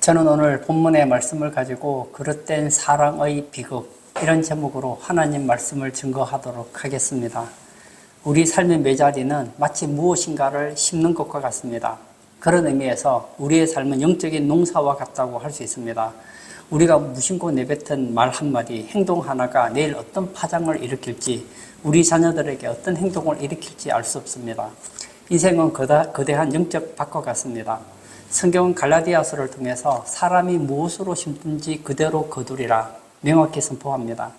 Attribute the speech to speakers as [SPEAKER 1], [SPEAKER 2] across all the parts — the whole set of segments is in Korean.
[SPEAKER 1] 저는 오늘 본문의 말씀을 가지고 그릇된 사랑의 비극, 이런 제목으로 하나님 말씀을 증거하도록 하겠습니다. 우리 삶의 매자리는 마치 무엇인가를 심는 것과 같습니다. 그런 의미에서 우리의 삶은 영적인 농사와 같다고 할 수 있습니다. 우리가 무심코 내뱉은 말 한마디, 행동 하나가 내일 어떤 파장을 일으킬지, 우리 자녀들에게 어떤 행동을 일으킬지 알 수 없습니다. 인생은 거대한 영적 밭과 같습니다. 성경은 갈라디아서를 통해서 사람이 무엇으로 심든지 그대로 거두리라 명확히 선포합니다.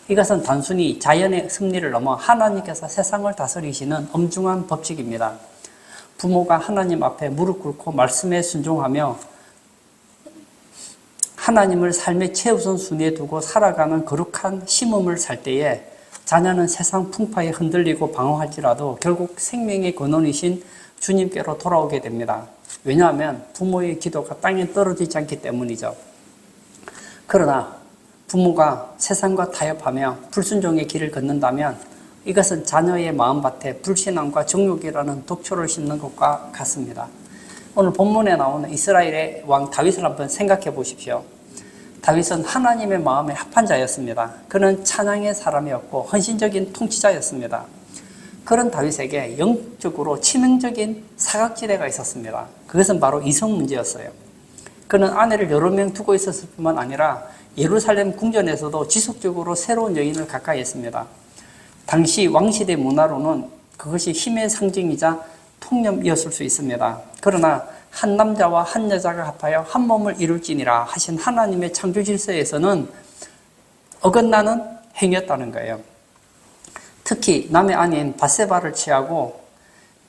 [SPEAKER 1] 이것은 단순히 자연의 섭리를 넘어 하나님께서 세상을 다스리시는 엄중한 법칙입니다. 부모가 하나님 앞에 무릎 꿇고 말씀에 순종하며 하나님을 삶의 최우선 순위에 두고 살아가는 거룩한 심음을 살 때에 자녀는 세상 풍파에 흔들리고 방황할지라도 결국 생명의 근원이신 주님께로 돌아오게 됩니다. 왜냐하면 부모의 기도가 땅에 떨어지지 않기 때문이죠. 그러나 부모가 세상과 타협하며 불순종의 길을 걷는다면 이것은 자녀의 마음밭에 불신앙과 정욕이라는 독초를 심는 것과 같습니다. 오늘 본문에 나오는 이스라엘의 왕 다윗을 한번 생각해 보십시오. 다윗은 하나님의 마음에 합한 자였습니다. 그는 찬양의 사람이었고 헌신적인 통치자였습니다. 그런 다윗에게 영적으로 치명적인 사각지대가 있었습니다. 그것은 바로 이성 문제였어요. 그는 아내를 여러 명 두고 있었을 뿐만 아니라 예루살렘 궁전에서도 지속적으로 새로운 여인을 가까이 했습니다. 당시 왕시대 문화로는 그것이 힘의 상징이자 통념이었을 수 있습니다. 그러나 한 남자와 한 여자가 합하여 한 몸을 이룰지니라 하신 하나님의 창조 질서에서는 어긋나는 행위였다는 거예요. 특히 남의 아내인 밧세바를 취하고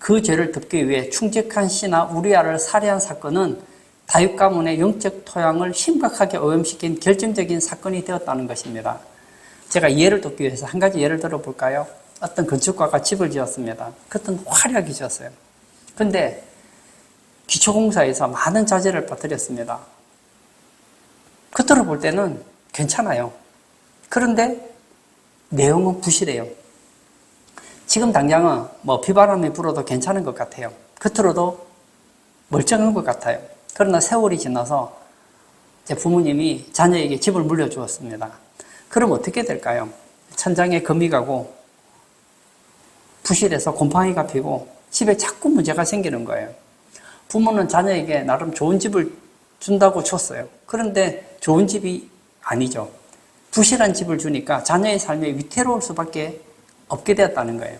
[SPEAKER 1] 그 죄를 덮기 위해 충직한 신하 우리아를 살해한 사건은 다윗 가문의 영적 토양을 심각하게 오염시킨 결정적인 사건이 되었다는 것입니다. 제가 예를 듣기 위해서 한 가지 예를 들어볼까요? 어떤 건축가가 집을 지었습니다. 그것은 화려하게 지었어요. 그런데 기초공사에서 많은 자재를 빠뜨렸습니다. 겉으로 볼 때는 괜찮아요. 그런데 내용은 부실해요. 지금 당장은 비바람이 불어도 괜찮은 것 같아요. 겉으로도 멀쩡한 것 같아요. 그러나 세월이 지나서 제 부모님이 자녀에게 집을 물려주었습니다. 그럼 어떻게 될까요? 천장에 금이 가고 부실해서 곰팡이가 피고 집에 자꾸 문제가 생기는 거예요. 부모는 자녀에게 나름 좋은 집을 준다고 줬어요. 그런데 좋은 집이 아니죠. 부실한 집을 주니까 자녀의 삶에 위태로울 수밖에 없게 되었다는 거예요.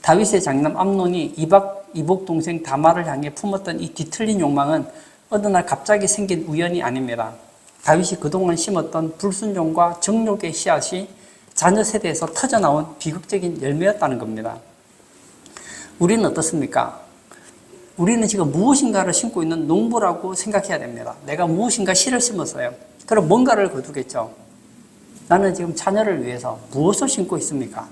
[SPEAKER 1] 다윗의 장남 암논이 이복 동생 다말을 향해 품었던 이 뒤틀린 욕망은 어느 날 갑자기 생긴 우연이 아닙니다. 다윗이 그동안 심었던 불순종과 정욕의 씨앗이 자녀 세대에서 터져나온 비극적인 열매였다는 겁니다. 우리는 어떻습니까? 우리는 지금 무엇인가를 심고 있는 농부라고 생각해야 됩니다. 내가 무엇인가 씨를 심었어요. 그럼 뭔가를 거두겠죠. 나는 지금 자녀를 위해서 무엇을 심고 있습니까?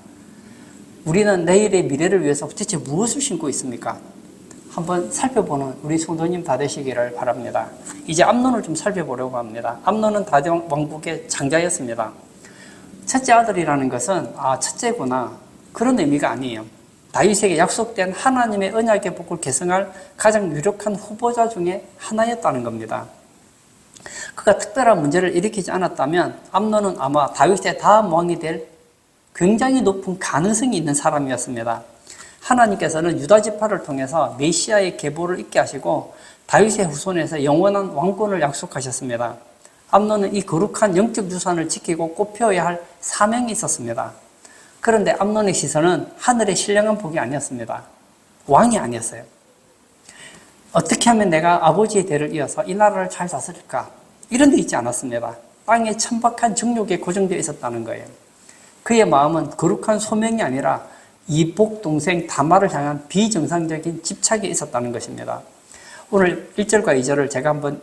[SPEAKER 1] 우리는 내일의 미래를 위해서 도대체 무엇을 심고 있습니까? 한번 살펴보는 우리 성도님 다 되시기를 바랍니다. 이제 암논을 좀 살펴보려고 합니다. 암논은 다윗 왕국의 장자였습니다. 첫째 아들이라는 것은 첫째구나 그런 의미가 아니에요. 다윗에게 약속된 하나님의 언약의 복을 계승할 가장 유력한 후보자 중에 하나였다는 겁니다. 그가 특별한 문제를 일으키지 않았다면 암논은 아마 다윗의 다음 왕이 될 굉장히 높은 가능성이 있는 사람이었습니다. 하나님께서는 유다 지파를 통해서 메시아의 계보를 잇게 하시고 다윗의 후손에서 영원한 왕권을 약속하셨습니다. 암논은 이 거룩한 영적 유산을 지키고 꽃피워야 할 사명이 있었습니다. 그런데 암논의 시선은 하늘의 신령한 복이 아니었습니다. 왕이 아니었어요. 어떻게 하면 내가 아버지의 대를 이어서 이 나라를 잘 다스릴까? 이런 데 있지 않았습니다. 땅에 천박한 정욕에 고정되어 있었다는 거예요. 그의 마음은 거룩한 소명이 아니라 이복 동생 다말을 향한 비정상적인 집착이 있었다는 것입니다. 오늘 1절과 2절을 제가 한번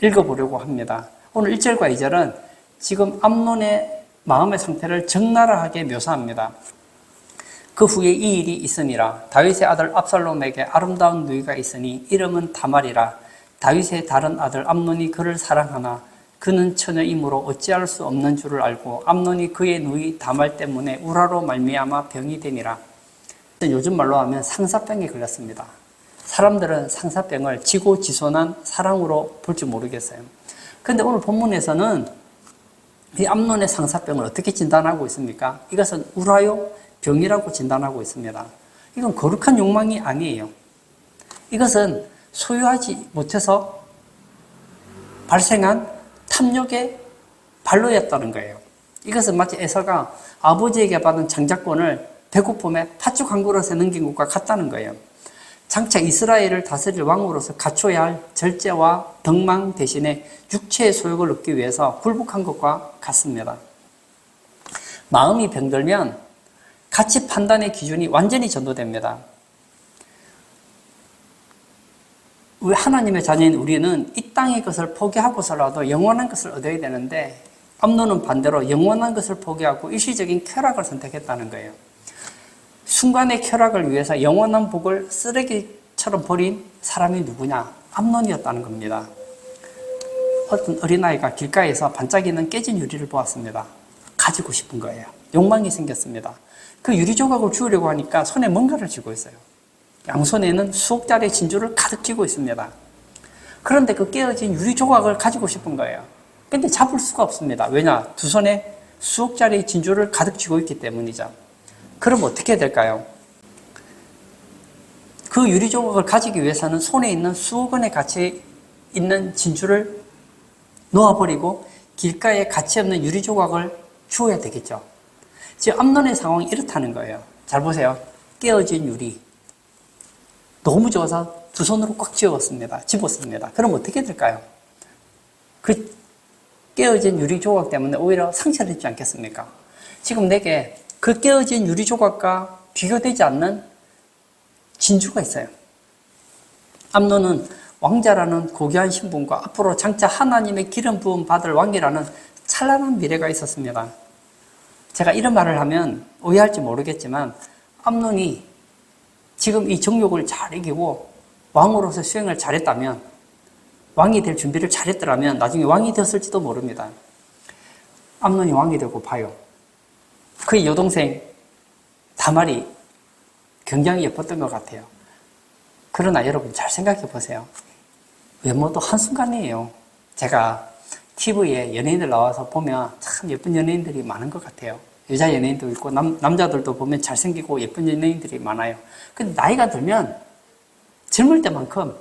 [SPEAKER 1] 읽어보려고 합니다. 오늘 1절과 2절은 지금 암논의 마음의 상태를 적나라하게 묘사합니다. 그 후에 이 일이 있으니라. 다윗의 아들 압살롬에게 아름다운 누이가 있으니 이름은 다말이라. 다윗의 다른 아들 암논이 그를 사랑하나 그는 처녀이므로 어찌할 수 없는 줄을 알고 암논이 그의 누이 다말 때문에 우라로 말미암아 병이 되니라. 요즘 말로 하면 상사병에 걸렸습니다. 사람들은 상사병을 지고지순한 사랑으로 볼 줄 모르겠어요. 그런데 오늘 본문에서는 이 암논의 상사병을 어떻게 진단하고 있습니까? 이것은 우라요 병이라고 진단하고 있습니다. 이건 거룩한 욕망이 아니에요. 이것은 소유하지 못해서 발생한 탐욕의 발로였다는 거예요. 이것은 마치 에서가 아버지에게 받은 장자권을 배고픔에 팥죽 한 그릇에 넘긴 것과 같다는 거예요. 장차 이스라엘을 다스릴 왕으로서 갖춰야 할 절제와 덕망 대신에 육체의 소욕을 얻기 위해서 굴복한 것과 같습니다. 마음이 병들면 가치 판단의 기준이 완전히 전도됩니다. 하나님의 자녀인 우리는 이 땅의 것을 포기하고서라도 영원한 것을 얻어야 되는데 암논은 반대로 영원한 것을 포기하고 일시적인 쾌락을 선택했다는 거예요. 순간의 쾌락을 위해서 영원한 복을 쓰레기처럼 버린 사람이 누구냐? 암논이었다는 겁니다. 어떤 어린아이가 길가에서 반짝이는 깨진 유리를 보았습니다. 가지고 싶은 거예요. 욕망이 생겼습니다. 그 유리 조각을 주우려고 하니까 손에 뭔가를 쥐고 있어요. 양손에는 수억 짜리 진주를 가득 쥐고 있습니다. 그런데 그 깨어진 유리 조각을 가지고 싶은 거예요. 근데 잡을 수가 없습니다. 왜냐? 두 손에 수억 짜리 진주를 가득 쥐고 있기 때문이죠. 그럼 어떻게 해야 될까요? 그 유리 조각을 가지기 위해서는 손에 있는 수억 원의 가치 있는 진주를 놓아버리고 길가에 가치 없는 유리 조각을 주어야 되겠죠. 지금 암논의 상황이 이렇다는 거예요. 잘 보세요. 깨어진 유리. 너무 좋아서 두 손으로 꽉 집었습니다. 그럼 어떻게 될까요? 그 깨어진 유리 조각 때문에 오히려 상처를 입지 않겠습니까? 지금 내게 그 깨어진 유리 조각과 비교되지 않는 진주가 있어요. 암논은 왕자라는 고귀한 신분과 앞으로 장차 하나님의 기름 부음 받을 왕이라는 찬란한 미래가 있었습니다. 제가 이런 말을 하면 오해할지 모르겠지만 암논이 지금 이 정욕을 잘 이기고 왕으로서 수행을 잘했다면, 왕이 될 준비를 잘했더라면 나중에 왕이 되었을지도 모릅니다. 암논이 왕이 되고 봐요. 그의 여동생 다말이 굉장히 예뻤던 것 같아요. 그러나 여러분 잘 생각해 보세요. 외모도 한순간이에요. 제가 TV에 연예인들 나와서 보면 참 예쁜 연예인들이 많은 것 같아요. 여자 연예인도 있고 남자들도 보면 잘생기고 예쁜 연예인들이 많아요. 근데 나이가 들면 젊을 때만큼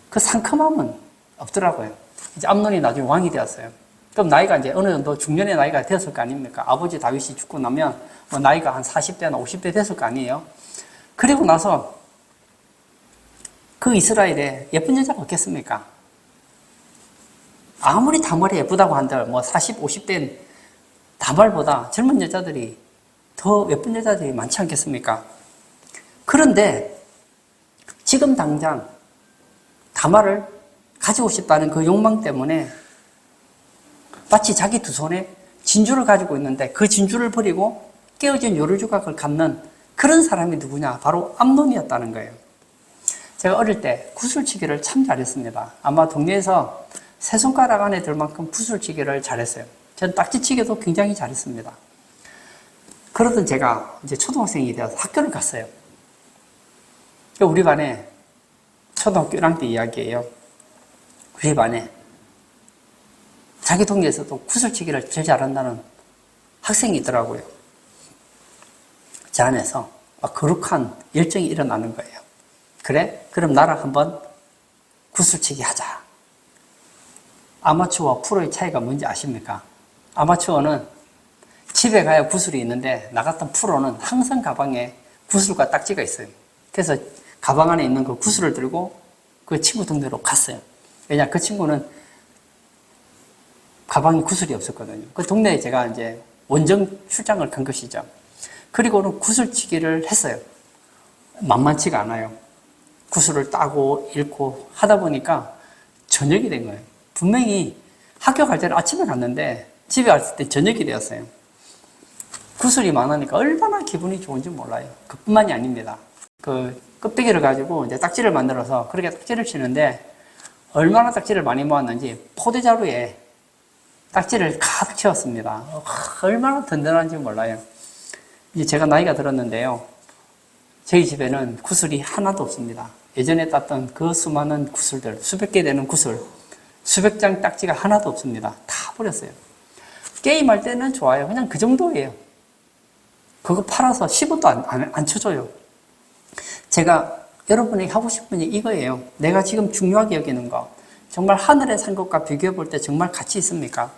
[SPEAKER 1] 그 상큼함은 없더라고요. 이제 암논이 나중에 왕이 되었어요. 그럼 나이가 이제 어느 정도 중년의 나이가 되었을 거 아닙니까? 아버지 다윗이 죽고 나면 뭐 나이가 한 40대나 50대 됐을 거 아니에요? 그리고 나서 그 이스라엘에 예쁜 여자가 없겠습니까? 아무리 다말이 예쁘다고 한들 뭐 40, 50대인 다말보다 젊은 여자들이 더 예쁜 여자들이 많지 않겠습니까? 그런데 지금 당장 다말을 가지고 싶다는 그 욕망 때문에 마치 자기 두 손에 진주를 가지고 있는데 그 진주를 버리고 깨어진 요리 조각을 갖는 그런 사람이 누구냐? 바로 암논이었다는 거예요. 제가 어릴 때 구슬치기를 참 잘했습니다. 아마 동네에서 세 손가락 안에 들 만큼 구슬치기를 잘했어요. 전 딱지치기도 굉장히 잘했습니다. 그러던 제가 이제 초등학생이 되어서 학교를 갔어요. 우리 반에 초등학교 1학년 때 이야기예요. 우리 반에 자기 동네에서도 구슬치기를 제일 잘한다는 학생이 있더라고요. 제 안에서 막 거룩한 열정이 일어나는 거예요. 그래? 그럼 나랑 한번 구슬치기 하자. 아마추어와 프로의 차이가 뭔지 아십니까? 아마추어는 집에 가야 구슬이 있는데 나 같은 프로는 항상 가방에 구슬과 딱지가 있어요. 그래서 가방 안에 있는 그 구슬을 들고 그 친구 동네로 갔어요. 왜냐, 그 친구는 가방에 구슬이 없었거든요. 그 동네에 제가 이제 원정 출장을 간 것이죠. 그리고는 구슬치기를 했어요. 만만치가 않아요. 구슬을 따고 읽고 하다 보니까 저녁이 된 거예요. 분명히 학교 갈 때는 아침에 갔는데 집에 왔을 때 저녁이 되었어요. 구슬이 많으니까 얼마나 기분이 좋은지 몰라요. 그뿐만이 아닙니다. 그 껍데기를 가지고 이제 딱지를 만들어서 그렇게 딱지를 치는데 얼마나 딱지를 많이 모았는지 포대자루에 딱지를 가득 채웠습니다. 얼마나 든든한지 몰라요. 이제 제가 나이가 들었는데요. 저희 집에는 구슬이 하나도 없습니다. 예전에 땄던 그 수많은 구슬들, 수백 개 되는 구슬, 수백 장 딱지가 하나도 없습니다. 다 버렸어요. 게임할 때는 좋아요. 그냥 그 정도예요. 그거 팔아서 10원도 안 쳐줘요. 제가 여러분에게 하고 싶은 얘기 이거예요. 내가 지금 중요하게 여기는 거, 정말 하늘에 산 것과 비교해 볼 때 정말 가치 있습니까?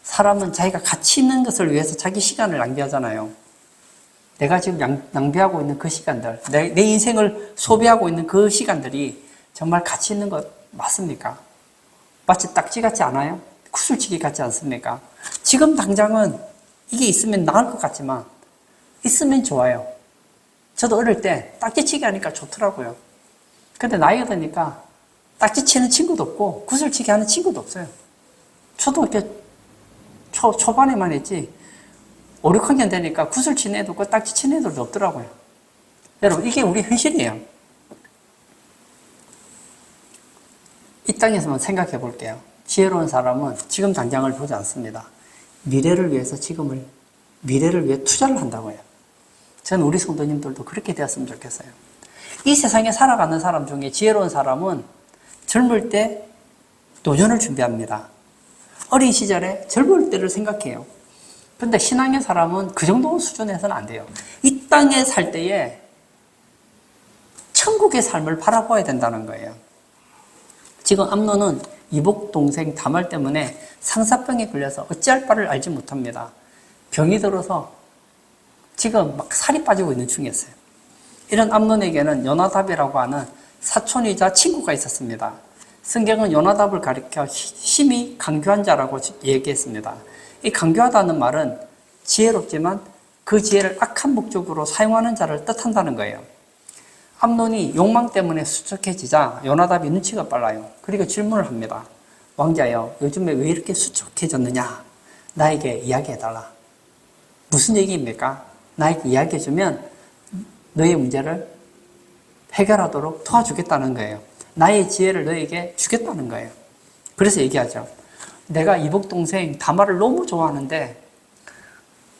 [SPEAKER 1] 사람은 자기가 가치 있는 것을 위해서 자기 시간을 낭비하잖아요. 내가 지금 낭비하고 있는 그 시간들, 내 인생을 소비하고 있는 그 시간들이 정말 가치 있는 것 맞습니까? 마치 딱지 같지 않아요? 구슬치기 같지 않습니까? 지금 당장은 이게 있으면 나을 것 같지만 있으면 좋아요. 저도 어릴 때 딱지치기 하니까 좋더라고요. 근데 나이가 드니까 딱지치는 친구도 없고 구슬치기 하는 친구도 없어요. 초등학교 초반에만 했지 5, 6학년 되니까 구슬치는 애도 없고 딱지치는 애들도 없더라고요. 여러분, 이게 우리 현실이에요. 이 땅에서만 생각해 볼게요. 지혜로운 사람은 지금 당장을 보지 않습니다. 미래를 위해 투자를 한다고 해요. 저는 우리 성도님들도 그렇게 되었으면 좋겠어요. 이 세상에 살아가는 사람 중에 지혜로운 사람은 젊을 때 노년을 준비합니다. 어린 시절에 젊을 때를 생각해요. 근데 신앙의 사람은 그 정도 수준에서는 안 돼요. 이 땅에 살 때에 천국의 삶을 바라봐야 된다는 거예요. 지금 암논은 이복 동생 다말 때문에 상사병에 걸려서 어찌할 바를 알지 못합니다. 병이 들어서 지금 막 살이 빠지고 있는 중이었어요. 이런 암논에게는 요나답이라고 하는 사촌이자 친구가 있었습니다. 성경은 요나답을 가리켜 심히 강교한 자라고 얘기했습니다. 이 강교하다는 말은 지혜롭지만 그 지혜를 악한 목적으로 사용하는 자를 뜻한다는 거예요. 암논이 욕망 때문에 수척해지자 요나답이 눈치가 빨라요. 그리고 질문을 합니다. 왕자여, 요즘에 왜 이렇게 수척해졌느냐? 나에게 이야기해달라. 무슨 얘기입니까? 나에게 이야기해주면 너의 문제를 해결하도록 도와주겠다는 거예요. 나의 지혜를 너에게 주겠다는 거예요. 그래서 얘기하죠. 내가 이복 동생 다말을 너무 좋아하는데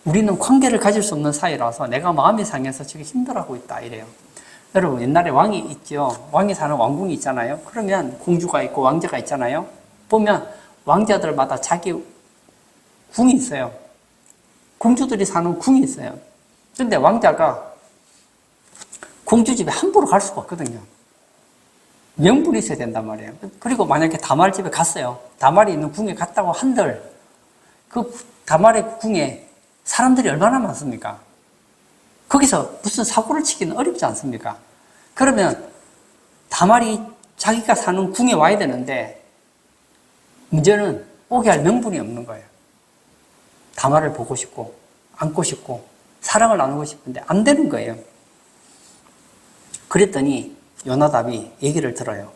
[SPEAKER 1] 우리는 관계를 가질 수 없는 사이라서 내가 마음이 상해서 지금 힘들어하고 있다 이래요. 여러분, 옛날에 왕이 있죠. 왕이 사는 왕궁이 있잖아요. 그러면 공주가 있고 왕자가 있잖아요. 보면 왕자들마다 자기 궁이 있어요. 공주들이 사는 궁이 있어요. 근데 왕자가 공주 집에 함부로 갈 수가 없거든요. 명분이 있어야 된단 말이에요. 그리고 만약에 다말 집에 갔어요. 다말이 있는 궁에 갔다고 한들 그 다말의 궁에 사람들이 얼마나 많습니까? 거기서 무슨 사고를 치기는 어렵지 않습니까? 그러면 다말이 자기가 사는 궁에 와야 되는데 문제는 오게 할 명분이 없는 거예요. 다말을 보고 싶고 안고 싶고 사랑을 나누고 싶은데 안 되는 거예요. 그랬더니 요나답이 얘기를 들어요.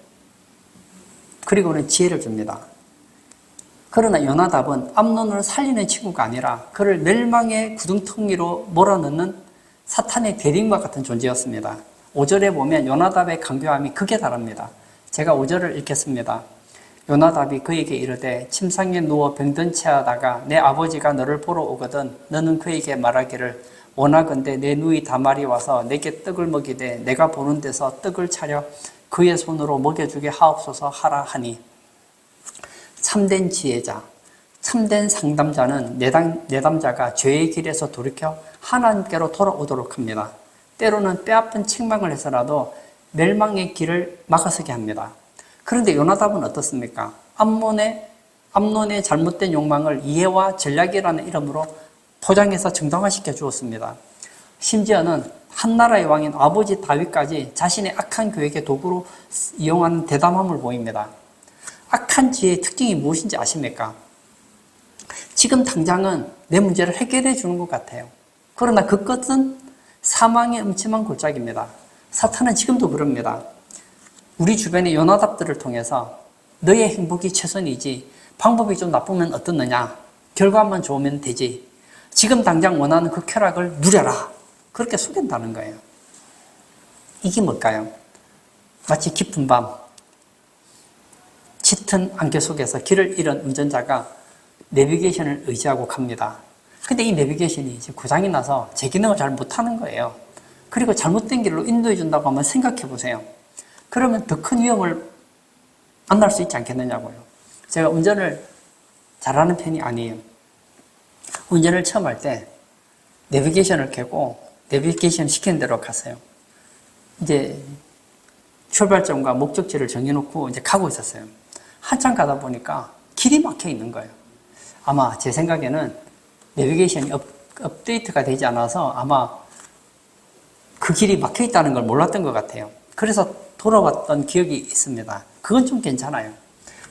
[SPEAKER 1] 그리고는 지혜를 줍니다. 그러나 요나답은 암논을 살리는 친구가 아니라 그를 멸망의 구덩텅이로 몰아넣는 사탄의 대림과 같은 존재였습니다. 5절에 보면 요나답의 강교함이 극에 달합니다. 제가 5절을 읽겠습니다. 요나답이 그에게 이르되 침상에 누워 병든 채하다가 내 아버지가 너를 보러 오거든 너는 그에게 말하기를 원하건대 내 누이 다말이 와서 내게 떡을 먹이되 내가 보는 데서 떡을 차려 그의 손으로 먹여주게 하옵소서 하라 하니 참된 지혜자, 참된 상담자는 내담자가 죄의 길에서 돌이켜 하나님께로 돌아오도록 합니다. 때로는 뼈아픈 책망을 해서라도 멸망의 길을 막아서게 합니다. 그런데 요나답은 어떻습니까? 암논의 잘못된 욕망을 이해와 전략이라는 이름으로 포장해서 정당화시켜 주었습니다. 심지어는 한나라의 왕인 아버지 다윗까지 자신의 악한 계획의 도구로 이용하는 대담함을 보입니다. 악한 지혜의 특징이 무엇인지 아십니까? 지금 당장은 내 문제를 해결해 주는 것 같아요. 그러나 그 끝은 사망의 음침한 골짜기입니다. 사탄은 지금도 그럽니다. 우리 주변의 요나답들을 통해서 너의 행복이 최선이지 방법이 좀 나쁘면 어떻느냐, 결과만 좋으면 되지, 지금 당장 원하는 그 쾌락을 누려라, 그렇게 속인다는 거예요. 이게 뭘까요? 마치 깊은 밤 짙은 안개 속에서 길을 잃은 운전자가 내비게이션을 의지하고 갑니다. 근데 이 내비게이션이 이제 고장이 나서 제 기능을 잘 못하는 거예요. 그리고 잘못된 길로 인도해 준다고 한번 생각해 보세요. 그러면 더 큰 위험을 만날 수 있지 않겠느냐고요. 제가 운전을 잘하는 편이 아니에요. 운전을 처음 할 때 내비게이션을 켜고 내비게이션 시키는 대로 갔어요. 이제 출발점과 목적지를 정해놓고 이제 가고 있었어요. 한참 가다 보니까 길이 막혀 있는 거예요. 아마 제 생각에는 내비게이션이 업데이트가 되지 않아서 아마 그 길이 막혀 있다는 걸 몰랐던 것 같아요. 그래서 돌아왔던 기억이 있습니다. 그건 좀 괜찮아요.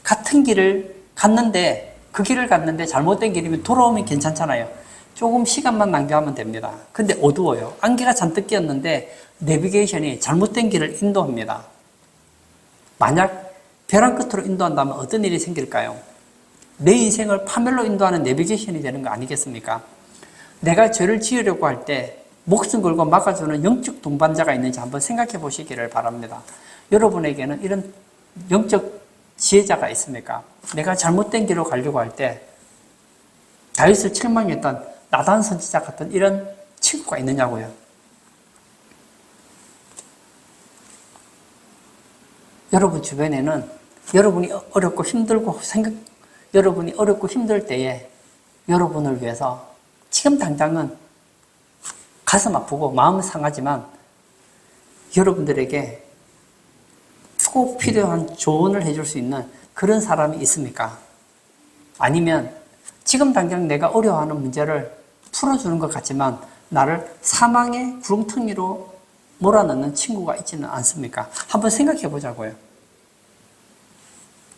[SPEAKER 1] 같은 길을 갔는데, 그 길을 갔는데 잘못된 길이면 돌아오면 괜찮잖아요. 조금 시간만 낭비하면 됩니다. 근데 어두워요. 안개가 잔뜩 끼었는데 내비게이션이 잘못된 길을 인도합니다. 만약 벼랑 끝으로 인도한다면 어떤 일이 생길까요? 내 인생을 파멸로 인도하는 내비게이션이 되는 거 아니겠습니까? 내가 죄를 지으려고 할 때 목숨 걸고 막아주는 영적 동반자가 있는지 한번 생각해 보시기를 바랍니다. 여러분에게는 이런 영적 지혜자가 있습니까? 내가 잘못된 길로 가려고 할 때 다윗을 책망했던 나단 선지자 같은 이런 친구가 있느냐고요. 여러분 주변에는 여러분이 어렵고 힘들고 여러분이 어렵고 힘들 때에 여러분을 위해서 지금 당장은 가슴 아프고 마음 상하지만 여러분들에게 꼭 필요한 조언을 해줄 수 있는 그런 사람이 있습니까? 아니면 지금 당장 내가 어려워하는 문제를 풀어주는 것 같지만 나를 사망의 구렁텅이로 몰아넣는 친구가 있지는 않습니까? 한번 생각해 보자고요.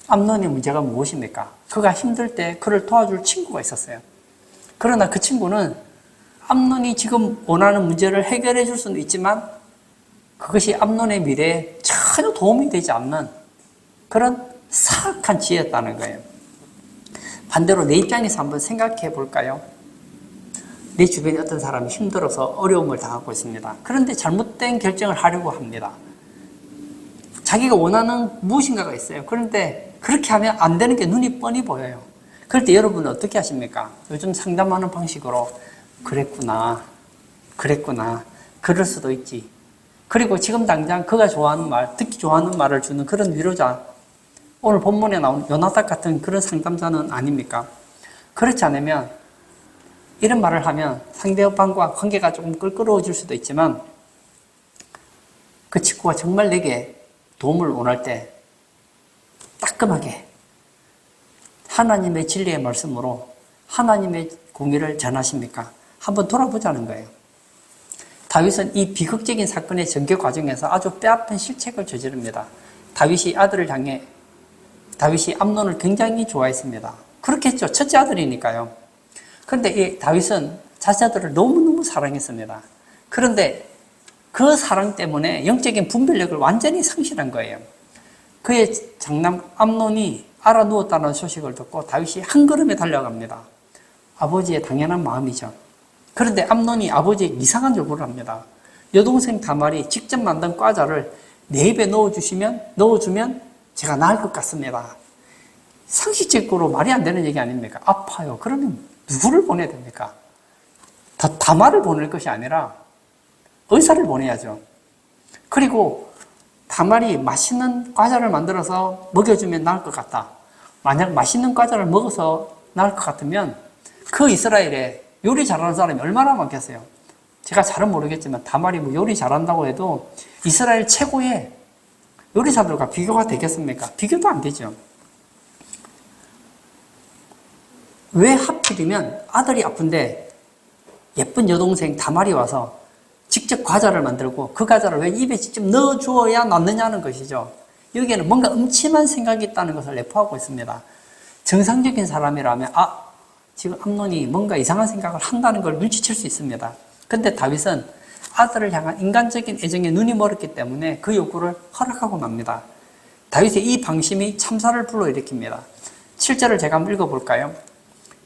[SPEAKER 1] 암논의 문제가 무엇입니까? 그가 힘들 때 그를 도와줄 친구가 있었어요. 그러나 그 친구는 암논이 지금 원하는 문제를 해결해 줄 수는 있지만 그것이 암논의 미래에 전혀 도움이 되지 않는 그런 사악한 지혜였다는 거예요. 반대로 내 입장에서 한번 생각해 볼까요? 내 주변에 어떤 사람이 힘들어서 어려움을 당하고 있습니다. 그런데 잘못된 결정을 하려고 합니다. 자기가 원하는 무엇인가가 있어요. 그런데 그렇게 하면 안 되는 게 눈이 뻔히 보여요. 그럴 때 여러분은 어떻게 하십니까? 요즘 상담하는 방식으로 그랬구나, 그럴 수도 있지. 그리고 지금 당장 그가 좋아하는 말, 듣기 좋아하는 말을 주는 그런 위로자, 오늘 본문에 나온 요나단 같은 그런 상담자는 아닙니까? 그렇지 않으면 이런 말을 하면 상대방과 관계가 조금 껄끄러워질 수도 있지만 그 친구가 정말 내게 도움을 원할 때 따끔하게 하나님의 진리의 말씀으로 하나님의 공의를 전하십니까? 한번 돌아보자는 거예요. 다윗은 이 비극적인 사건의 전개 과정에서 아주 뼈아픈 실책을 저지릅니다. 다윗이 암논을 굉장히 좋아했습니다. 그렇겠죠. 첫째 아들이니까요. 그런데 이 다윗은 자녀들을 너무너무 사랑했습니다. 그런데 그 사랑 때문에 영적인 분별력을 완전히 상실한 거예요. 그의 장남 암논이 알아누웠다는 소식을 듣고 다윗이 한 걸음에 달려갑니다. 아버지의 당연한 마음이죠. 그런데 암논이 아버지에게 이상한 요구를 합니다. 여동생 다말이 직접 만든 과자를 내 입에 넣어주면 제가 나을 것 같습니다. 상식적으로 말이 안 되는 얘기 아닙니까? 아파요. 그러면 누구를 보내야 됩니까? 다말을 보낼 것이 아니라 의사를 보내야죠. 그리고 다말이 맛있는 과자를 만들어서 먹여주면 나을 것 같다. 만약 맛있는 과자를 먹어서 나을 것 같으면 그 이스라엘에 요리 잘하는 사람이 얼마나 많겠어요. 제가 잘은 모르겠지만 다말이 뭐 요리 잘한다고 해도 이스라엘 최고의 요리사들과 비교가 되겠습니까? 비교도 안 되죠. 왜 하필이면 아들이 아픈데 예쁜 여동생 다말이 와서 직접 과자를 만들고 그 과자를 왜 입에 직접 넣어주어야 낫느냐는 것이죠. 여기에는 뭔가 음침한 생각이 있다는 것을 내포하고 있습니다. 정상적인 사람이라면 지금 암논이 뭔가 이상한 생각을 한다는 걸 눈치챌 수 있습니다. 그런데 다윗은 아들을 향한 인간적인 애정에 눈이 멀었기 때문에 그 요구를 허락하고 맙니다. 다윗의 이 방심이 참사를 불러일으킵니다. 7절을 제가 한번 읽어볼까요?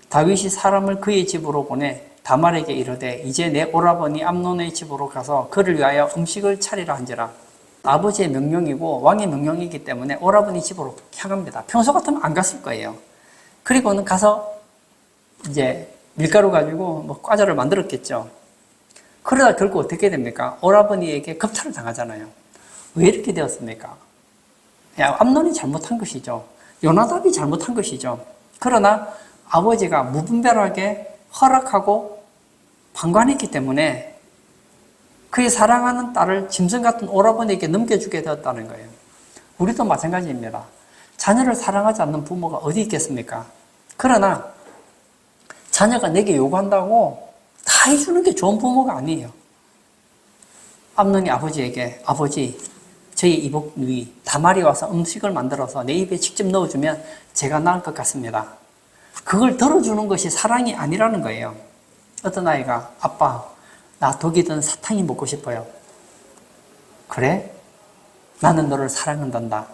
[SPEAKER 1] 다윗이 사람을 그의 집으로 보내 다말에게 이르되 이제 내 오라버니 암논의 집으로 가서 그를 위하여 음식을 차리라 한지라. 아버지의 명령이고 왕의 명령이기 때문에 오라버니 집으로 향합니다. 평소 같으면 안 갔을 거예요. 그리고는 가서 이제 밀가루 가지고 뭐 과자를 만들었겠죠. 그러다 결국 어떻게 됩니까? 오라버니에게 겁탈을 당하잖아요. 왜 이렇게 되었습니까? 암논이 잘못한 것이죠. 요나답이 잘못한 것이죠. 그러나 아버지가 무분별하게 허락하고 방관했기 때문에 그의 사랑하는 딸을 짐승 같은 오라버니에게 넘겨주게 되었다는 거예요. 우리도 마찬가지입니다. 자녀를 사랑하지 않는 부모가 어디 있겠습니까? 그러나 자녀가 내게 요구한다고 다 해주는 게 좋은 부모가 아니에요. 암논이 아버지에게 아버지 저희 이복 누이 다말이 와서 음식을 만들어서 내 입에 직접 넣어주면 제가 나을 것 같습니다. 그걸 들어주는 것이 사랑이 아니라는 거예요. 어떤 아이가 아빠 나 독이 든 사탕이 먹고 싶어요. 그래? 나는 너를 사랑한단다.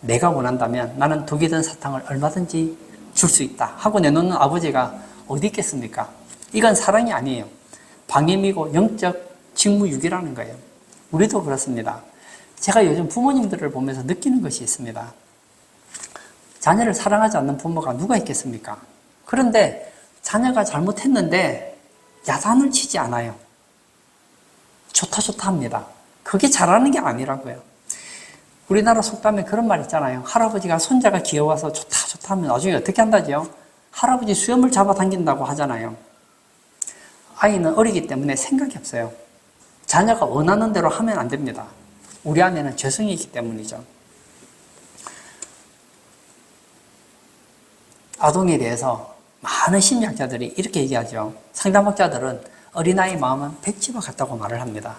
[SPEAKER 1] 내가 원한다면 나는 독이 든 사탕을 얼마든지 줄 수 있다 하고 내놓는 아버지가 어디 있겠습니까? 이건 사랑이 아니에요. 방임이고 영적 직무유기라는 거예요. 우리도 그렇습니다. 제가 요즘 부모님들을 보면서 느끼는 것이 있습니다. 자녀를 사랑하지 않는 부모가 누가 있겠습니까? 그런데 자녀가 잘못했는데 야단을 치지 않아요. 좋다 합니다. 그게 잘하는 게 아니라고요. 우리나라 속담에 그런 말 있잖아요. 할아버지가 손자가 귀여워서 좋다 하면 나중에 어떻게 한다죠? 할아버지 수염을 잡아당긴다고 하잖아요. 아이는 어리기 때문에 생각이 없어요. 자녀가 원하는 대로 하면 안 됩니다. 우리 안에는 죄성이 있기 때문이죠. 아동에 대해서 많은 심리학자들이 이렇게 얘기하죠. 상담학자들은 어린아이 마음은 백지와 같다고 말을 합니다.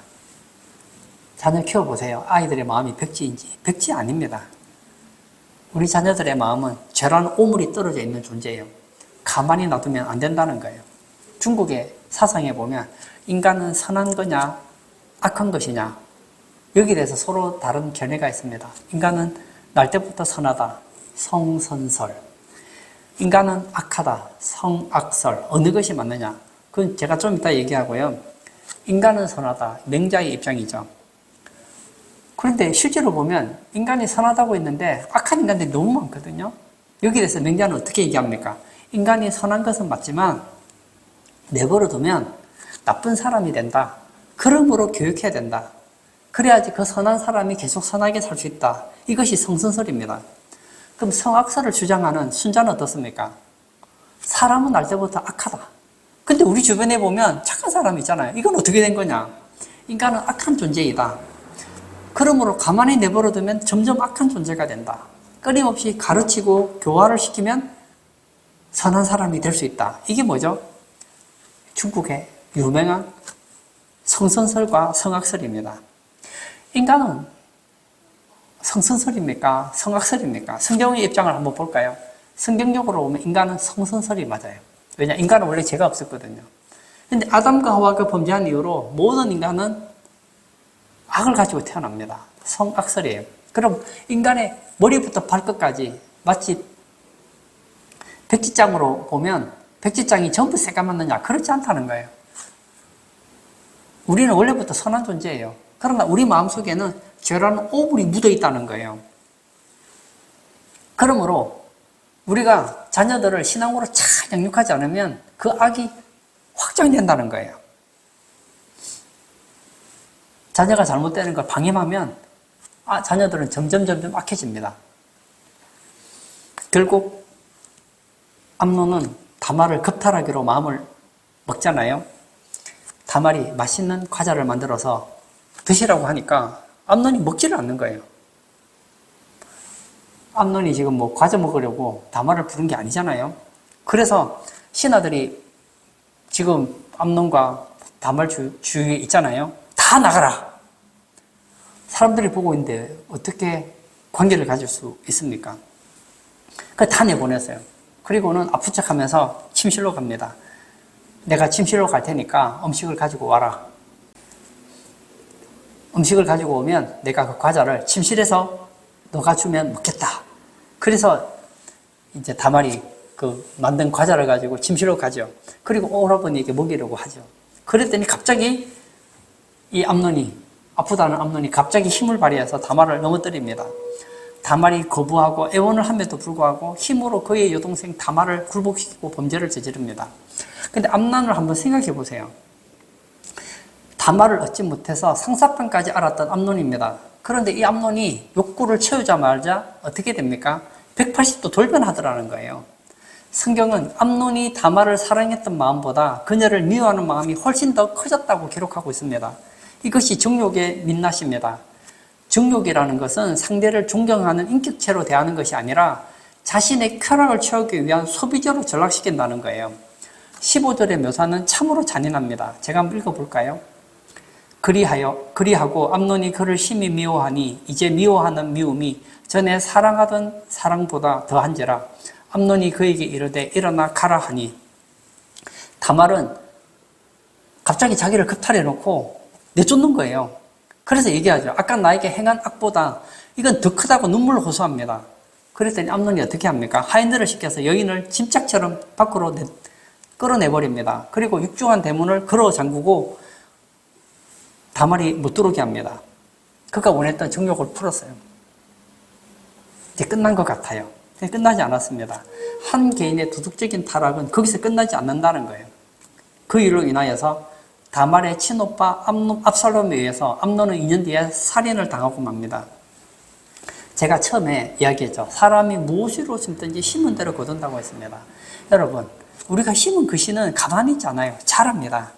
[SPEAKER 1] 자녀 키워보세요. 아이들의 마음이 백지인지. 백지 아닙니다. 우리 자녀들의 마음은 죄란 오물이 떨어져 있는 존재예요. 가만히 놔두면 안 된다는 거예요. 중국의 사상에 보면 인간은 선한 거냐 악한 것이냐 여기에 대해서 서로 다른 견해가 있습니다. 인간은 날 때부터 선하다. 성선설. 인간은 악하다. 성악설. 어느 것이 맞느냐? 그건 제가 좀 이따 얘기하고요. 인간은 선하다. 맹자의 입장이죠. 그런데 실제로 보면 인간이 선하다고 했는데 악한 인간들이 너무 많거든요. 여기에 대해서 맹자는 어떻게 얘기합니까? 인간이 선한 것은 맞지만 내버려두면 나쁜 사람이 된다. 그러므로 교육해야 된다. 그래야지 그 선한 사람이 계속 선하게 살 수 있다. 이것이 성선설입니다. 그럼 성악설을 주장하는 순자는 어떻습니까? 사람은 날 때부터 악하다. 근데 우리 주변에 보면 착한 사람 있잖아요. 이건 어떻게 된 거냐? 인간은 악한 존재이다. 그러므로 가만히 내버려두면 점점 악한 존재가 된다. 끊임없이 가르치고 교화를 시키면 선한 사람이 될 수 있다. 이게 뭐죠? 중국의 유명한 성선설과 성악설입니다. 인간은 성선설입니까? 성악설입니까? 성경의 입장을 한번 볼까요? 성경적으로 보면 인간은 성선설이 맞아요. 왜냐? 인간은 원래 죄가 없었거든요. 근데 아담과 하와가 범죄한 이후로 모든 인간은 악을 가지고 태어납니다. 성악설이에요. 그럼 인간의 머리부터 발끝까지 마치 백지장으로 보면 백지장이 전부 새까맣느냐? 그렇지 않다는 거예요. 우리는 원래부터 선한 존재예요. 그러나 우리 마음속에는 죄라는 오물이 묻어 있다는 거예요. 그러므로 우리가 자녀들을 신앙으로 잘 양육하지 않으면 그 악이 확장된다는 거예요. 자녀가 잘못되는 걸 방임하면 자녀들은 점점 악해집니다. 결국 암논은 다말을 겁탈하기로 마음을 먹잖아요. 다말이 맛있는 과자를 만들어서 드시라고 하니까 암논이 먹지를 않는 거예요. 암논이 지금 뭐 과자 먹으려고 다말을 부른 게 아니잖아요. 그래서 신하들이 지금 암논과 다말 주위에 있잖아요. 다 나가라. 사람들이 보고 있는데 어떻게 관계를 가질 수 있습니까? 그래서 다 내보냈어요. 그리고는 아픈 척하면서 침실로 갑니다. 내가 침실로 갈 테니까 음식을 가지고 와라. 음식을 가지고 오면 내가 그 과자를 침실에서 너가 주면 먹겠다. 그래서 이제 다말이 그 만든 과자를 가지고 침실로 가죠. 그리고 오라버니에게 먹이려고 하죠. 그랬더니 갑자기 이 암논이 아프다는 암논이 갑자기 힘을 발휘해서 다말을 넘어뜨립니다. 다말이 거부하고 애원을 함에도 불구하고 힘으로 그의 여동생 다말을 굴복시키고 범죄를 저지릅니다. 근데 암논을 한번 생각해 보세요. 다말을 얻지 못해서 상사병까지 앓았던 암논입니다. 그런데 이 암논이 욕구를 채우자마자 어떻게 됩니까? 180도 돌변하더라는 거예요. 성경은 암논이 다말을 사랑했던 마음보다 그녀를 미워하는 마음이 훨씬 더 커졌다고 기록하고 있습니다. 이것이 정욕의 민낯입니다. 정욕이라는 것은 상대를 존경하는 인격체로 대하는 것이 아니라 자신의 쾌락을 채우기 위한 소비재로 전락시킨다는 거예요. 15절의 묘사는 참으로 잔인합니다. 제가 한번 읽어볼까요? 그리하고 암논이 그를 심히 미워하니 이제 미워하는 미움이 전에 사랑하던 사랑보다 더한지라. 암논이 그에게 이르되 일어나 가라 하니, 다말은 갑자기 자기를 겁탈해 놓고 내쫓는 거예요. 그래서 얘기하죠. 아까 나에게 행한 악보다 이건 더 크다고 눈물로 호소합니다. 그랬더니 암논이 어떻게 합니까? 하인들을 시켜서 여인을 짐짝처럼 밖으로 끌어내버립니다. 그리고 육중한 대문을 걸어 잠그고 다말이 못 들어오게 합니다. 그가 원했던 정욕을 풀었어요. 이제 끝난 것 같아요. 끝나지 않았습니다. 한 개인의 도덕적인 타락은 거기서 끝나지 않는다는 거예요. 그 일로 인하여서 다말의 친오빠 압살롬에 의해서 암논은 2년 뒤에 살인을 당하고 맙니다. 제가 처음에 이야기했죠. 사람이 무엇으로 심든지 심은 대로 거둔다고 했습니다. 여러분, 우리가 심은 그 씨는 가만히 있지 않아요. 자랍니다.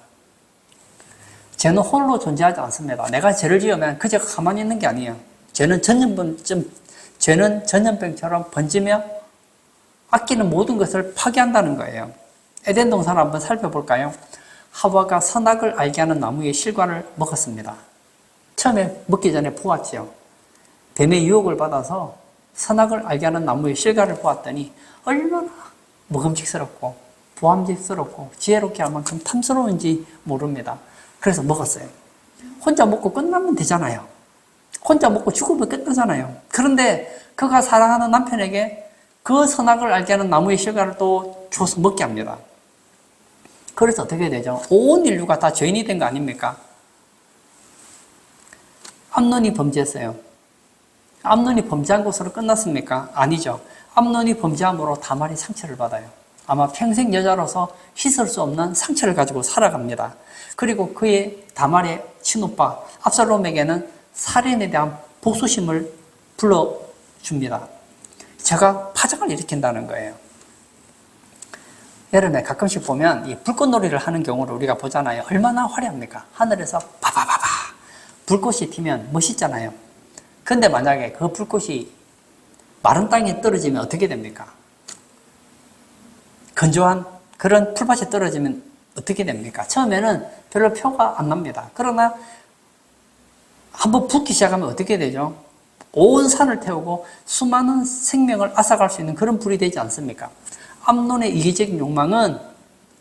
[SPEAKER 1] 죄는 홀로 존재하지 않습니다. 내가 죄를 지으면 그 죄가 가만히 있는 게 아니에요. 죄는 전염병처럼 번지며 아끼는 모든 것을 파괴한다는 거예요. 에덴 동산을 한번 살펴볼까요? 하와가 선악을 알게 하는 나무의 실과를 먹었습니다. 처음에 먹기 전에 보았지요. 뱀의 유혹을 받아서 선악을 알게 하는 나무의 실과를 보았더니 얼마나 먹음직스럽고 보암직스럽고 지혜롭게 할 만큼 탐스러운지 모릅니다. 그래서 먹었어요. 혼자 먹고 끝나면 되잖아요. 혼자 먹고 죽으면 끝나잖아요. 그런데 그가 사랑하는 남편에게 그 선악을 알게 하는 나무의 실과를 또 줘서 먹게 합니다. 그래서 어떻게 되죠? 온 인류가 다 죄인이 된 거 아닙니까? 암논이 범죄했어요. 암논이 범죄한 것으로 끝났습니까? 아니죠. 암논이 범죄함으로 다말이 상처를 받아요. 아마 평생 여자로서 씻을 수 없는 상처를 가지고 살아갑니다. 그리고 그의 다말의 친오빠 압살롬에게는 살인에 대한 복수심을 불러줍니다. 제가 파장을 일으킨다는 거예요. 여름에 가끔씩 보면 이 불꽃놀이를 하는 경우를 우리가 보잖아요. 얼마나 화려합니까? 하늘에서 바바바바 불꽃이 튀면 멋있잖아요. 근데 만약에 그 불꽃이 마른 땅에 떨어지면 어떻게 됩니까? 건조한 그런 풀밭에 떨어지면 어떻게 됩니까? 처음에는 별로 표가 안 납니다. 그러나 한번 붓기 시작하면 어떻게 되죠? 온 산을 태우고 수많은 생명을 앗아갈 수 있는 그런 불이 되지 않습니까? 암논의 이기적인 욕망은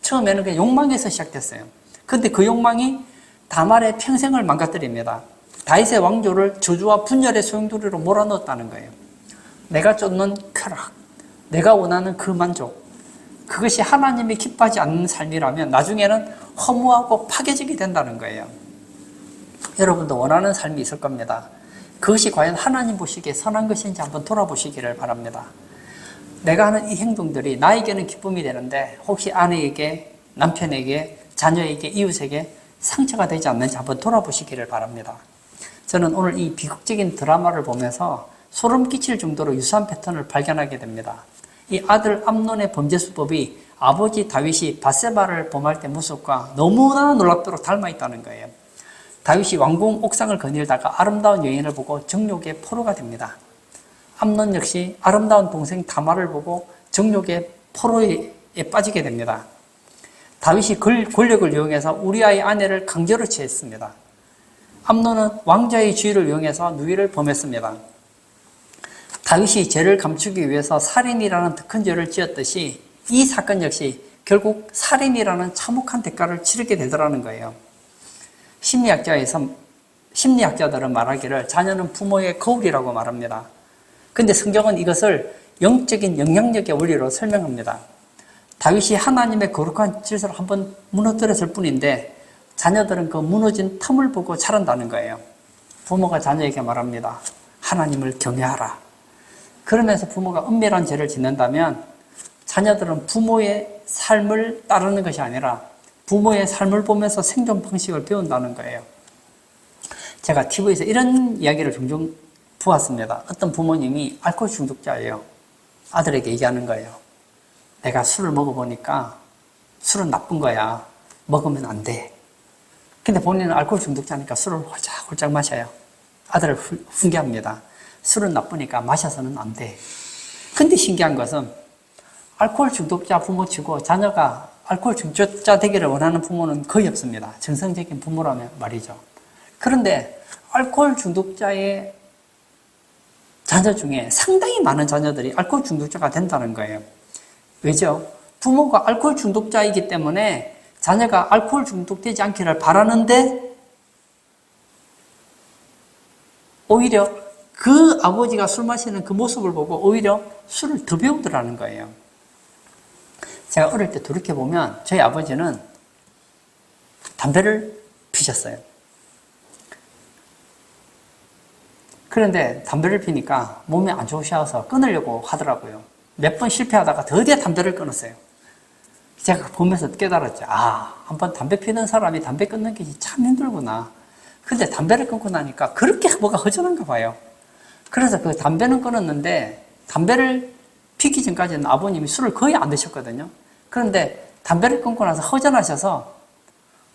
[SPEAKER 1] 처음에는 그냥 욕망에서 시작됐어요. 그런데 그 욕망이 다말의 평생을 망가뜨립니다. 다윗의 왕조를 저주와 분열의 소용돌이로 몰아넣었다는 거예요. 내가 쫓는 쾌락, 내가 원하는 그 만족, 그것이 하나님이 기뻐하지 않는 삶이라면 나중에는 허무하고 파괴적이 된다는 거예요. 여러분도 원하는 삶이 있을 겁니다. 그것이 과연 하나님 보시기에 선한 것인지 한번 돌아보시기를 바랍니다. 내가 하는 이 행동들이 나에게는 기쁨이 되는데 혹시 아내에게, 남편에게, 자녀에게, 이웃에게 상처가 되지 않는지 한번 돌아보시기를 바랍니다. 저는 오늘 이 비극적인 드라마를 보면서 소름 끼칠 정도로 유사한 패턴을 발견하게 됩니다. 이 아들 암논의 범죄 수법이 아버지 다윗이 밧세바를 범할 때 모습과 너무나 놀랍도록 닮아 있다는 거예요. 다윗이 왕궁 옥상을 거닐다가 아름다운 여인을 보고 정욕의 포로가 됩니다. 암논 역시 아름다운 동생 다말을 보고 정욕의 포로에 빠지게 됩니다. 다윗이 권력을 이용해서 우리아의 아내를 강제로 취했습니다. 암논은 왕자의 지위를 이용해서 누이를 범했습니다. 다윗이 죄를 감추기 위해서 살인이라는 더 큰 죄를 지었듯이 이 사건 역시 결국 살인이라는 참혹한 대가를 치르게 되더라는 거예요. 심리학자들은 말하기를 자녀는 부모의 거울이라고 말합니다. 근데 성경은 이것을 영적인 영향력의 원리로 설명합니다. 다윗이 하나님의 거룩한 질서를 한번 무너뜨렸을 뿐인데 자녀들은 그 무너진 틈을 보고 자란다는 거예요. 부모가 자녀에게 말합니다. 하나님을 경외하라. 그러면서 부모가 은밀한 죄를 짓는다면 자녀들은 부모의 삶을 따르는 것이 아니라 부모의 삶을 보면서 생존 방식을 배운다는 거예요. 제가 TV에서 이런 이야기를 종종 보았습니다. 어떤 부모님이 알코올 중독자예요. 아들에게 얘기하는 거예요. 내가 술을 먹어보니까 술은 나쁜 거야. 먹으면 안 돼. 근데 본인은 알코올 중독자니까 술을 홀짝홀짝 마셔요. 아들을 훈계합니다. 술은 나쁘니까 마셔서는 안 돼. 근데 신기한 것은 알코올 중독자 부모치고 자녀가 알코올 중독자 되기를 원하는 부모는 거의 없습니다. 정상적인 부모라면 말이죠. 그런데 알코올 중독자의 자녀 중에 상당히 많은 자녀들이 알코올 중독자가 된다는 거예요. 왜죠? 부모가 알코올 중독자이기 때문에 자녀가 알코올 중독되지 않기를 바라는데 오히려 그 아버지가 술 마시는 그 모습을 보고 오히려 술을 더 배우더라는 거예요. 제가 어릴 때 돌이켜보면 저희 아버지는 담배를 피셨어요. 그런데 담배를 피니까 몸에 안 좋으셔서 끊으려고 하더라고요. 몇 번 실패하다가 드디어 담배를 끊었어요. 제가 보면서 깨달았죠. 한번 담배 피는 사람이 담배 끊는 게 참 힘들구나. 근데 담배를 끊고 나니까 그렇게 뭐가 허전한가 봐요. 그래서 그 담배는 끊었는데 담배를 피기 전까지는 아버님이 술을 거의 안 드셨거든요. 그런데 담배를 끊고 나서 허전하셔서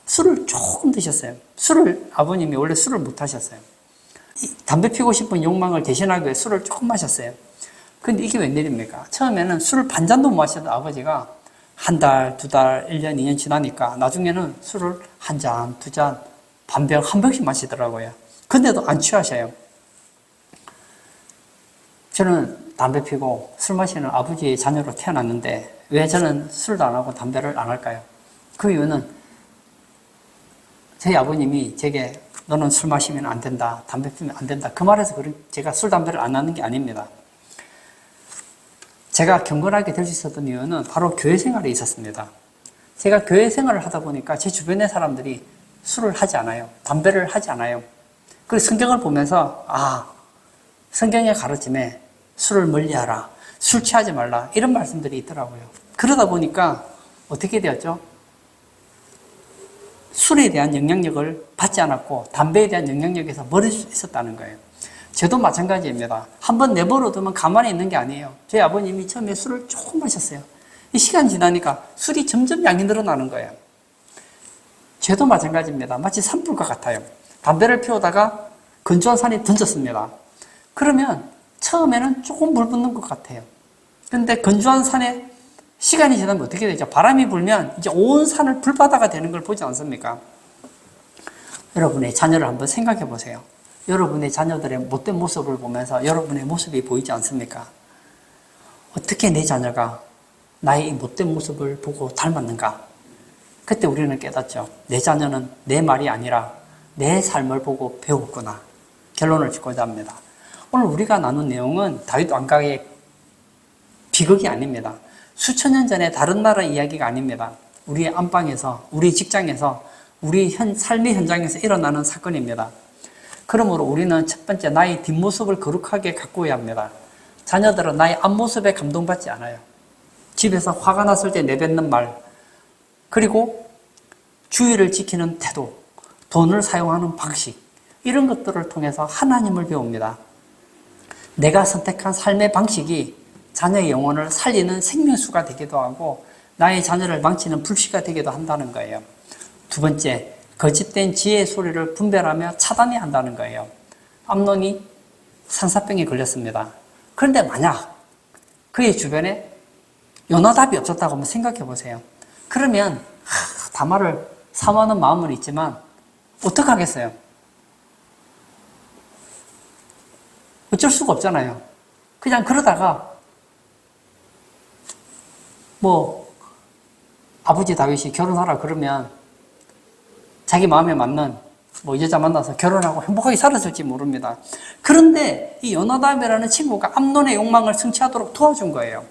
[SPEAKER 1] 술을 조금 드셨어요. 아버님이 원래 술을 못 하셨어요. 담배 피고 싶은 욕망을 대신하기 위해 술을 조금 마셨어요. 근데 이게 웬일입니까? 처음에는 술을 반 잔도 못 마셨던 아버지가 한 달, 두 달, 1년, 2년 지나니까 나중에는 술을 한 잔, 두 잔, 반병, 한 병씩 마시더라고요. 근데도 안 취하셔요. 저는 담배 피고 술 마시는 아버지의 자녀로 태어났는데 왜 저는 술도 안 하고 담배를 안 할까요? 그 이유는 저희 아버님이 제게 너는 술 마시면 안 된다, 담배 피면 안 된다. 그 말에서 제가 술, 담배를 안 하는 게 아닙니다. 제가 경건하게 될 수 있었던 이유는 바로 교회 생활에 있었습니다. 제가 교회 생활을 하다 보니까 제 주변의 사람들이 술을 하지 않아요. 담배를 하지 않아요. 그래서 성경을 보면서 성경의 가르침에 술을 멀리하라, 술 취하지 말라 이런 말씀들이 있더라고요. 그러다 보니까 어떻게 되었죠? 술에 대한 영향력을 받지 않았고 담배에 대한 영향력에서 멀어질 수 있었다는 거예요. 저도 마찬가지입니다. 한번 내버려두면 가만히 있는 게 아니에요. 저희 아버님이 처음에 술을 조금 마셨어요. 이 시간이 지나니까 술이 점점 양이 늘어나는 거예요. 저도 마찬가지입니다. 마치 산불과 같아요. 담배를 피우다가 건조한 산에 던졌습니다. 그러면 처음에는 조금 물 붙는 것 같아요. 그런데 건조한 산에 시간이 지나면 어떻게 되죠? 바람이 불면 이제 온 산을 불바다가 되는 걸 보지 않습니까? 여러분의 자녀를 한번 생각해 보세요. 여러분의 자녀들의 못된 모습을 보면서 여러분의 모습이 보이지 않습니까? 어떻게 내 자녀가 나의 이 못된 모습을 보고 닮았는가? 그때 우리는 깨닫죠. 내 자녀는 내 말이 아니라 내 삶을 보고 배웠구나. 결론을 짓고자 합니다. 오늘 우리가 나눈 내용은 다윗 왕가의 비극이 아닙니다. 수천 년 전에 다른 나라 이야기가 아닙니다. 우리의 안방에서, 우리 직장에서, 우리 삶의 현장에서 일어나는 사건입니다. 그러므로 우리는 첫 번째 나의 뒷모습을 거룩하게 가꾸어야 합니다. 자녀들은 나의 앞모습에 감동받지 않아요. 집에서 화가 났을 때 내뱉는 말, 그리고 주의를 지키는 태도, 돈을 사용하는 방식, 이런 것들을 통해서 하나님을 배웁니다. 내가 선택한 삶의 방식이 자녀의 영혼을 살리는 생명수가 되기도 하고 나의 자녀를 망치는 불씨가 되기도 한다는 거예요. 두 번째, 거짓된 지혜의 소리를 분별하며 차단해야 한다는 거예요. 암논이 산사병에 걸렸습니다. 그런데 만약 그의 주변에 요나답이 없었다고 한번 생각해 보세요. 그러면 다말을 사모하는 마음은 있지만 어떡하겠어요? 어쩔 수가 없잖아요. 그냥 그러다가 아버지 다윗이 결혼하라 그러면 자기 마음에 맞는 여자 만나서 결혼하고 행복하게 살았을지 모릅니다. 그런데 이 요나답이라는 친구가 암논의 욕망을 성취하도록 도와준 거예요.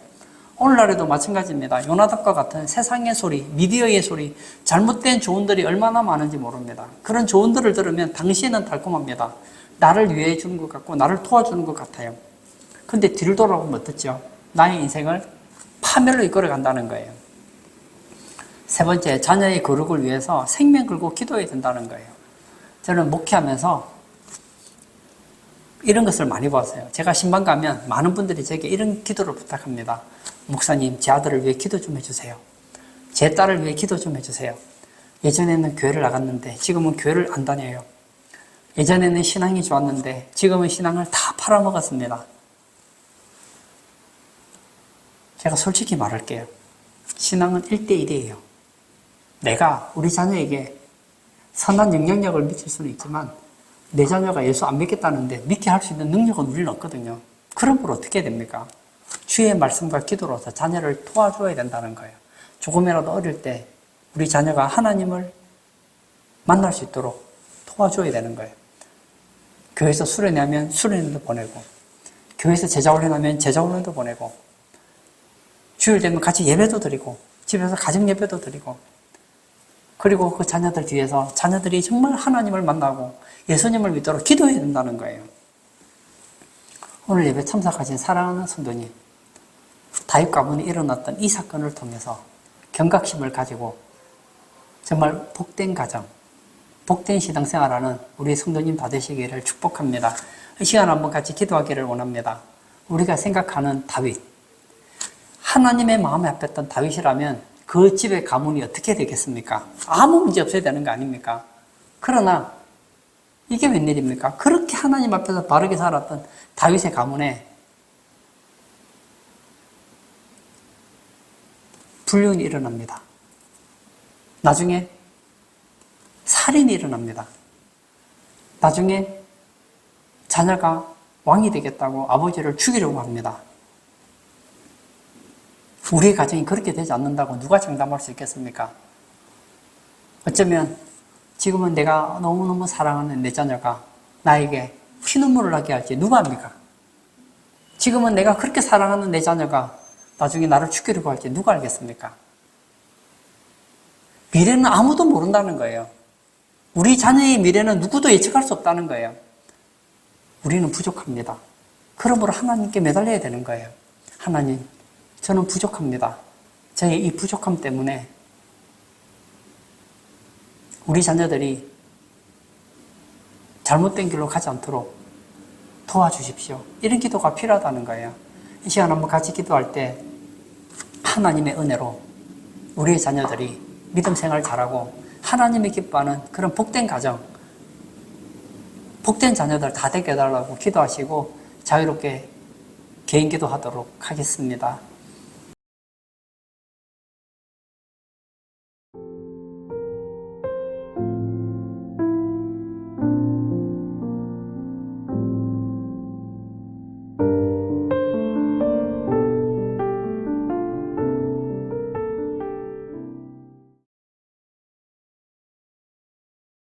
[SPEAKER 1] 오늘날에도 마찬가지입니다. 요나답과 같은 세상의 소리, 미디어의 소리, 잘못된 조언들이 얼마나 많은지 모릅니다. 그런 조언들을 들으면 당시에는 달콤합니다. 나를 위해 주는 것 같고 나를 도와주는 것 같아요. 근데 뒤를 돌아보면 어떻죠? 나의 인생을 파멸로 이끌어 간다는 거예요. 세 번째, 자녀의 거룩을 위해서 생명 걸고 기도해야 된다는 거예요. 저는 목회하면서 이런 것을 많이 봤어요. 제가 신방 가면 많은 분들이 제게 이런 기도를 부탁합니다. 목사님, 제 아들을 위해 기도 좀 해주세요. 제 딸을 위해 기도 좀 해주세요. 예전에는 교회를 나갔는데 지금은 교회를 안 다녀요. 예전에는 신앙이 좋았는데 지금은 신앙을 다 팔아먹었습니다. 제가 솔직히 말할게요. 신앙은 1대1이에요. 내가 우리 자녀에게 선한 영향력을 미칠 수는 있지만 내 자녀가 예수 안 믿겠다는데 믿게 할 수 있는 능력은 우리는 없거든요. 그럼 어떻게 해야 됩니까? 주의 말씀과 기도로서 자녀를 도와줘야 된다는 거예요. 조금이라도 어릴 때 우리 자녀가 하나님을 만날 수 있도록 도와줘야 되는 거예요. 교회에서 수련회하면 수련회도 보내고, 교회에서 제자훈련하면 제자훈련도 보내고, 주일 되면 같이 예배도 드리고, 집에서 가정 예배도 드리고, 그리고 그 자녀들 뒤에서 자녀들이 정말 하나님을 만나고 예수님을 믿도록 기도해야 된다는 거예요. 오늘 예배 참석하신 사랑하는 성도님, 다윗 가문이 일어났던 이 사건을 통해서 경각심을 가지고 정말 복된 가정, 복된 신앙생활하는 우리 성도님 다 되시기를 축복합니다. 이 시간 한번 같이 기도하기를 원합니다. 우리가 생각하는 다윗, 하나님의 마음에 합했던 다윗이라면 그 집의 가문이 어떻게 되겠습니까? 아무 문제 없어야 되는 거 아닙니까? 그러나 이게 웬일입니까? 그렇게 하나님 앞에서 바르게 살았던 다윗의 가문에 불륜이 일어납니다. 나중에 살인이 일어납니다. 나중에 자녀가 왕이 되겠다고 아버지를 죽이려고 합니다. 우리의 가정이 그렇게 되지 않는다고 누가 장담할 수 있겠습니까? 어쩌면 지금은 내가 너무너무 사랑하는 내 자녀가 나에게 피눈물을 나게 할지 누가 압니까? 지금은 내가 그렇게 사랑하는 내 자녀가 나중에 나를 죽이려고 할지 누가 알겠습니까? 미래는 아무도 모른다는 거예요. 우리 자녀의 미래는 누구도 예측할 수 없다는 거예요. 우리는 부족합니다. 그러므로 하나님께 매달려야 되는 거예요. 하나님, 저는 부족합니다. 저의 이 부족함 때문에 우리 자녀들이 잘못된 길로 가지 않도록 도와주십시오. 이런 기도가 필요하다는 거예요. 이 시간 한번 같이 기도할 때 하나님의 은혜로 우리의 자녀들이 믿음 생활 잘하고 하나님이 기뻐하는 그런 복된 가정, 복된 자녀들 다 되게 해달라고 기도하시고 자유롭게 개인 기도하도록 하겠습니다.